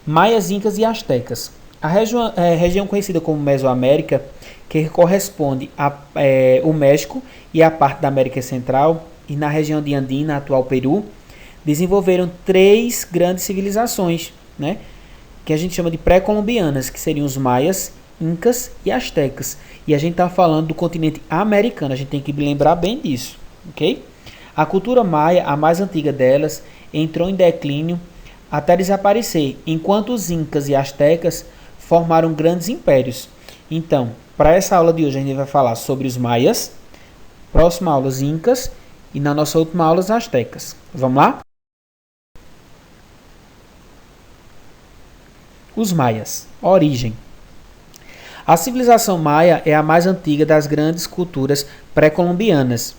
Maias, Incas e Astecas. A região conhecida como Mesoamérica, que corresponde ao México e a parte da América Central, e na região de Andina, atual Peru, desenvolveram três grandes civilizações, né, que a gente chama de pré-colombianas, que seriam os maias, incas e astecas. E a gente está falando do continente americano, a gente tem que lembrar bem disso, ok? A cultura maia, a mais antiga delas, entrou em declínio até desaparecer, enquanto os incas e astecas formaram grandes impérios. Então, para essa aula de hoje a gente vai falar sobre os maias, próxima aula os incas e na nossa última aula os astecas. Vamos lá? Os maias. Origem. A civilização maia é a mais antiga das grandes culturas pré-colombianas,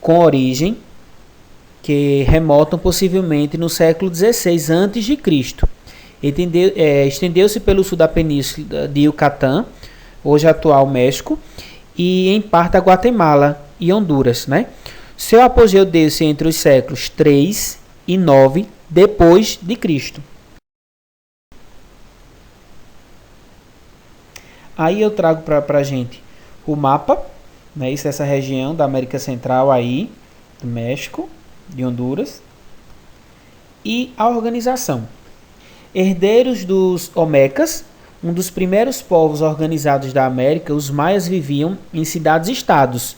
com origem que remontam possivelmente no século XVI a.C. Estendeu-se pelo sul da península de Yucatán, hoje atual México, e em parte a Guatemala e Honduras, né? Seu apogeu deu-se entre os séculos 3 e 9 depois de Cristo. Aí eu trago para a gente o mapa, né? Isso é essa região da América Central aí, do México, de Honduras, e a organização. Herdeiros dos Olmecas, um dos primeiros povos organizados da América, os maias viviam em cidades-estados,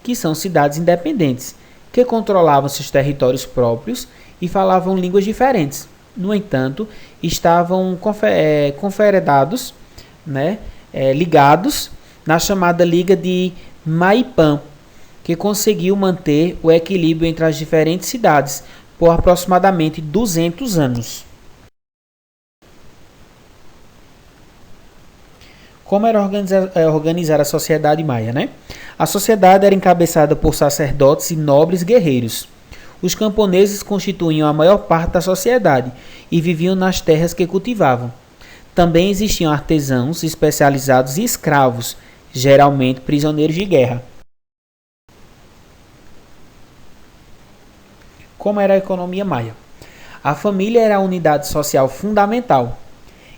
que são cidades independentes, que controlavam seus territórios próprios e falavam línguas diferentes. No entanto, estavam confederados, né, ligados na chamada Liga de Maipã, que conseguiu manter o equilíbrio entre as diferentes cidades por aproximadamente 200 anos. Como era organizar a sociedade maia, né? A sociedade era encabeçada por sacerdotes e nobres guerreiros. Os camponeses constituíam a maior parte da sociedade e viviam nas terras que cultivavam. Também existiam artesãos especializados e escravos, geralmente prisioneiros de guerra. Como era a economia maia? A família era a unidade social fundamental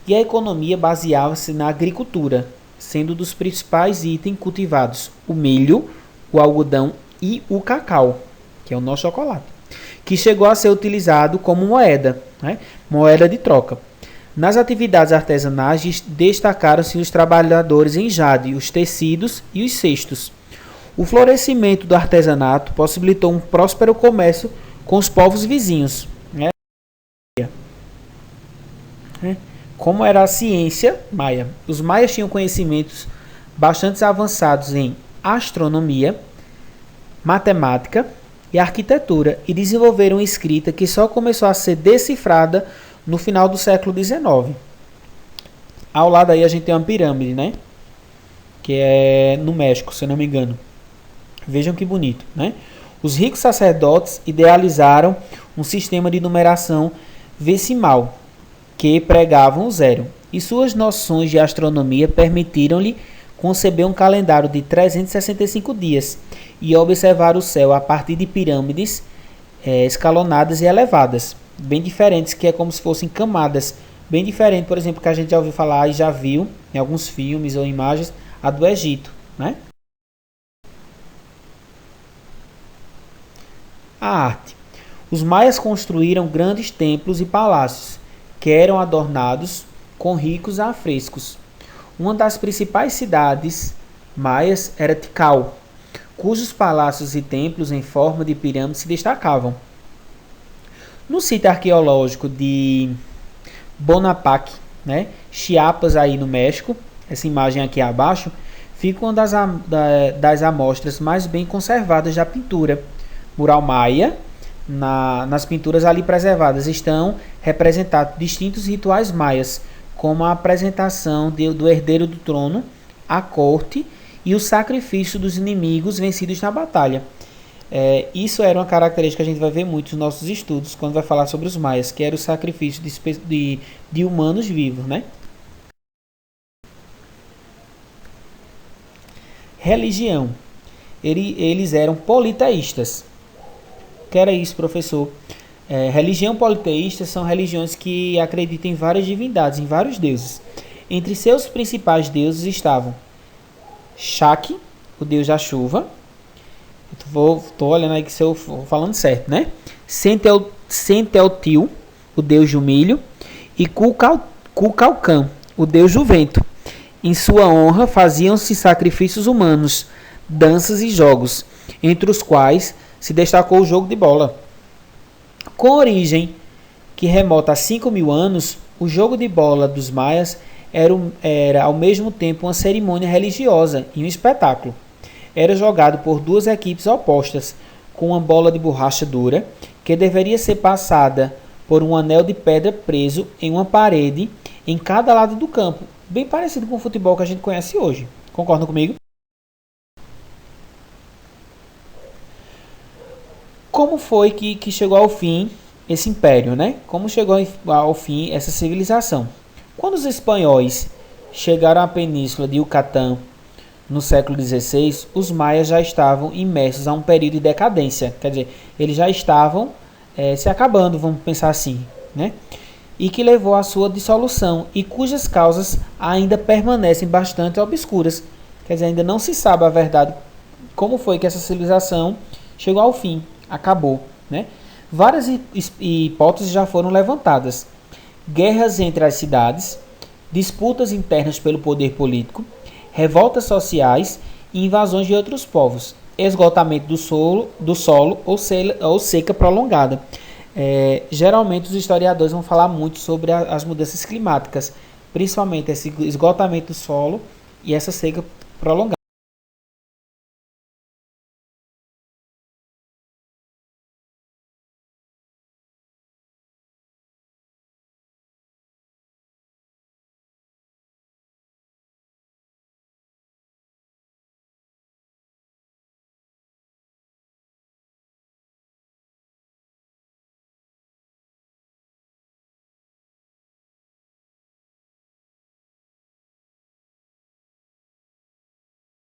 e a economia baseava-se na agricultura, sendo dos principais itens cultivados o milho, o algodão e o cacau, que é o nosso chocolate, que chegou a ser utilizado como moeda, né? Moeda de troca. Nas atividades artesanais destacaram-se os trabalhadores em jade, os tecidos e os cestos. O florescimento do artesanato possibilitou um próspero comércio com os povos vizinhos, né? Como era a ciência maia? Os maias tinham conhecimentos bastante avançados em astronomia, matemática e arquitetura e desenvolveram escrita que só começou a ser decifrada no final do século XIX. Ao lado aí a gente tem uma pirâmide, né? Que é no México, se eu não me engano. Vejam que bonito, né? Os ricos sacerdotes idealizaram um sistema de numeração decimal que pregavam o zero, e suas noções de astronomia permitiram-lhe conceber um calendário de 365 dias e observar o céu a partir de pirâmides escalonadas e elevadas, bem diferentes, que é como se fossem camadas, bem diferente, por exemplo, que a gente já ouviu falar e já viu em alguns filmes ou imagens, a do Egito, né? A arte. Os maias construíram grandes templos e palácios, que eram adornados com ricos afrescos. Uma das principais cidades maias era Tikal, cujos palácios e templos em forma de pirâmide se destacavam. No sítio arqueológico de Bonaparte, né, Chiapas, aí no México, essa imagem aqui abaixo, fica uma das amostras mais bem conservadas da pintura mural maia. Nas pinturas ali preservadas estão representados distintos rituais maias, como a apresentação do herdeiro do trono, a corte e o sacrifício dos inimigos vencidos na batalha. Isso era uma característica que a gente vai ver muito nos nossos estudos, quando vai falar sobre os maias, que era o sacrifício de humanos vivos, né? Religião. Eles eram politeístas. O que era isso, professor? Religião politeísta são religiões que acreditam em várias divindades, em vários deuses. Entre seus principais deuses estavam Shaki, o deus da chuva. Estou olhando aí que estou falando certo, né? Senteltil, o deus do milho. E Kukulkan, o deus do vento. Em sua honra faziam-se sacrifícios humanos, danças e jogos, entre os quais se destacou o jogo de bola. Com origem que remota a 5.000 anos, o jogo de bola dos maias era ao mesmo tempo uma cerimônia religiosa e um espetáculo. Era jogado por duas equipes opostas, com uma bola de borracha dura, que deveria ser passada por um anel de pedra preso em uma parede em cada lado do campo, bem parecido com o futebol que a gente conhece hoje. Concordam comigo? Como foi que chegou ao fim esse império, né? Como chegou ao fim essa civilização? Quando os espanhóis chegaram à península de Yucatán no século XVI, os maias já estavam imersos a um período de decadência. Quer dizer, eles já estavam se acabando, vamos pensar assim, né? E que levou à sua dissolução e cujas causas ainda permanecem bastante obscuras. Quer dizer, ainda não se sabe a verdade como foi que essa civilização chegou ao fim, acabou, né? Várias hipóteses já foram levantadas. Guerras entre as cidades, disputas internas pelo poder político, revoltas sociais e invasões de outros povos, esgotamento do solo ou seca prolongada. Geralmente os historiadores vão falar muito sobre as mudanças climáticas, principalmente esse esgotamento do solo e essa seca prolongada.